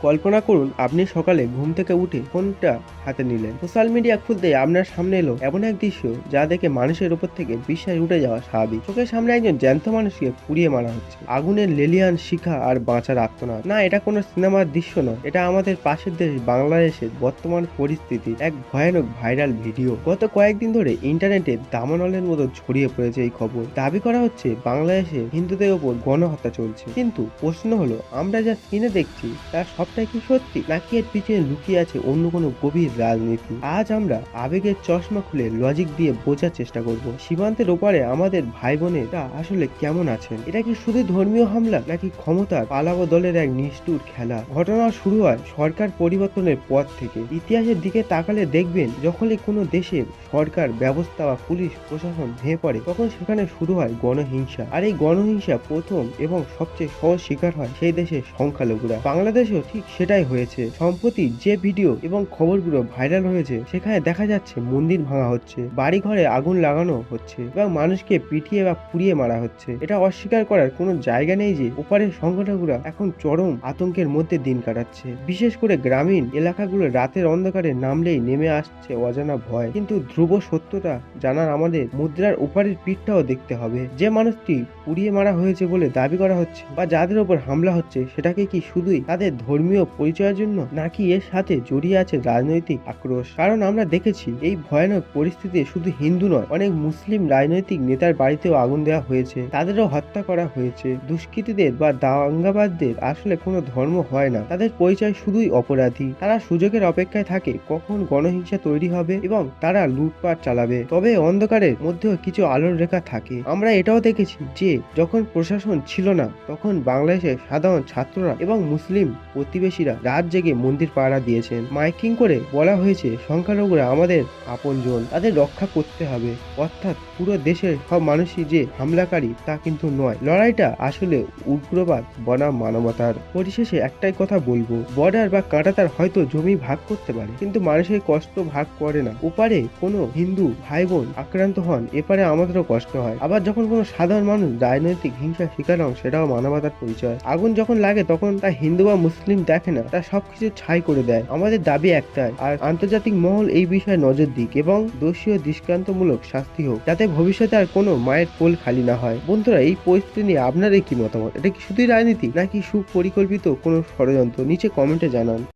কল্পনা করুন আপনি সকালে ঘুম থেকে উঠে ফোনটা হাতে নিলেন, সোশ্যাল মিডিয়া খুলতেই আপনার সামনে এলো এমন এক দৃশ্য যা দেখে মানুষের উপর থেকে বিশ্বাস উঠে যাওয়া স্বাভাবিক। চোখের সামনে একজন জ্যান্ত মানুষকে পুড়িয়ে মারা হচ্ছে, আগুনের লেলিয়ান শিখা আর বাঁচার আর্তনাদ। না, এটা কোনো সিনেমার দৃশ্য নয়, এটা আমাদের পাশের দেশ বাংলাদেশের বর্তমান পরিস্থিতি এক ভয়ানক ভাইরাল ভিডিও। গত কয়েকদিন ধরে ইন্টারনেটে দামানলের মতো ছড়িয়ে পড়েছে এই খবর। দাবি করা হচ্ছে বাংলাদেশে হিন্দুদের ওপর গণহত্যা চলছে, কিন্তু প্রশ্ন হলো আমরা যা স্ক্রিনে দেখছি তার সবটাই কি সত্যি, নাকি এর পিছনে লুকিয়ে আছে অন্য কোনো গভীর রাজনীতি? আজ আমরা আবেগের চশমা খুলে লজিক দিয়ে বোঝার চেষ্টা করব সীমান্তের ওপারে আমাদের ভাই বোনেরা আসলে কেমন আছেন। এটা কি শুধু ধর্মীয় হামলা, নাকি ক্ষমতার পালাবো দলের এক নিষ্ঠুর খেলা? ঘটনা শুরু হয় সরকার পরিবর্তনের পর থেকে। ইতিহাসের দিকে তাকালে দেখবেন যখনই কোনো দেশের সরকার ব্যবস্থা বা পুলিশ প্রশাসন ভেঙে পড়ে, তখন সেখানে শুরু হয় গণহিংসা। আর এই গণহিংসা প্রথম এবং সবচেয়ে সহজ শিকার হয় সেই দেশের সংখ্যালঘুরা। বাংলাদেশেও ঠিক সেটাই হয়েছে। সম্প্রতি যে ভিডিও এবং খবরগুলো ভাইরাল হয়েছে সেখানে দেখা যাচ্ছে মন্দির ভাঙা হচ্ছে, বাড়ি ঘরে আগুন লাগানো হচ্ছে এবং মানুষকে পিটিয়ে বা পুড়িয়ে মারা হচ্ছে। এটা অস্বীকার করার কোনো জায়গা নেই যে ওপারের সংগঠনগুলো এখন চরম আতঙ্কের মধ্যে দিন কাটাচ্ছে। বিশেষ করে গ্রামীণ এলাকাগুলো রাতের অন্ধকারে নামলেই নেমে আসছে অজানা ভয়। কিন্তু ধ্রুব সত্যটা জানার আমাদের মুদ্রার ওপারের পিঠটাও দেখতে হবে। যে মানুষটি পুড়িয়ে মারা হয়েছে বলে দাবি করা হচ্ছে বা যাদের ওপর হামলা হচ্ছে, সেটাকে কি শুধুই তাদের ধর্মীয় পরিচয়ের জন্য, নাকি এর সাথে জড়িয়ে আছে রাজনৈতিক আক্রোশ? কারণ আমরা দেখেছি এই ভয়ানক পরিস্থিতিতে শুধু হিন্দু নয়, অনেক মুসলিম রাজনৈতিক নেতার বাড়িতেও আগুন দেওয়া হয়েছে, তাদেরও হত্যা করা হয়েছে। দুষ্কৃতীদের বা দাঙ্গাবাজদের আসলে কোনো ধর্ম হয় না, তাদের পরিচয় শুধুই অপরাধী। তারা সুযোগের অপেক্ষায় থাকে কখন গণহিংসা তৈরি হবে এবং তারা লুটপাট চালাবে। তবে অন্ধকারের মধ্যেও কিছু আলোর রেখা থাকে। আমরা এটাও দেখেছি যে যখন প্রশাসন ছিল না, তখন বাংলাদেশের সাধারণ ছাত্ররা এবং মুসলিম প্রতিবেশীরা রাত জেগে মন্দির পাহারা দিয়েছেন। মাইকিং করে বলা হয়েছে সংখ্যালঘুরা আমাদের আপনজন, তাদের রক্ষা করতে হবে। অর্থাৎ পুরো দেশের সব মানুষই যে হামলাকারী তা কিন্তু নয়, লড়াইটা আসলে উগ্রবাদ বনাম মানবতার। পরিশেষে একটাই কথা বলবো, বর্ডার বা কাঁটাতার হয়তো জমি ভাগ করতে পারে, কিন্তু মানুষের কষ্ট ভাগ করে না। ওপারে কোনো হিন্দু ভাই বোন আক্রান্ত হন, এপারে আমাদেরও কষ্ট হয়। আবার যখন কোনো সাধারণ মানুষ রাজনৈতিক হিংসার শিকার হন, সেটাও মানবতার পরিচয়। আগুন যখন লাগে তখন তা হিন্দু বা মুসলিম দেখে না, তা সবকিছু ছাই করে দেয়। আমাদের দাবি একটাই, আর আন্তর্জাতিক মহল এই বিষয়ে নজর দিক এবং দোষী ও দৃষ্টান্তমূলক শাস্তি হোক, যাতে ভবিষ্যতে আর কোনো মায়ের কোল খালি না হয়। বন্ধুরা, এই পরিস্থিতি নিয়ে আপনাদের কি মতামত? এটা কি শুধুই রাজনীতি, নাকি সুপরিকল্পিত কোনো ষড়যন্ত্র? নিচে কমেন্টে জানান।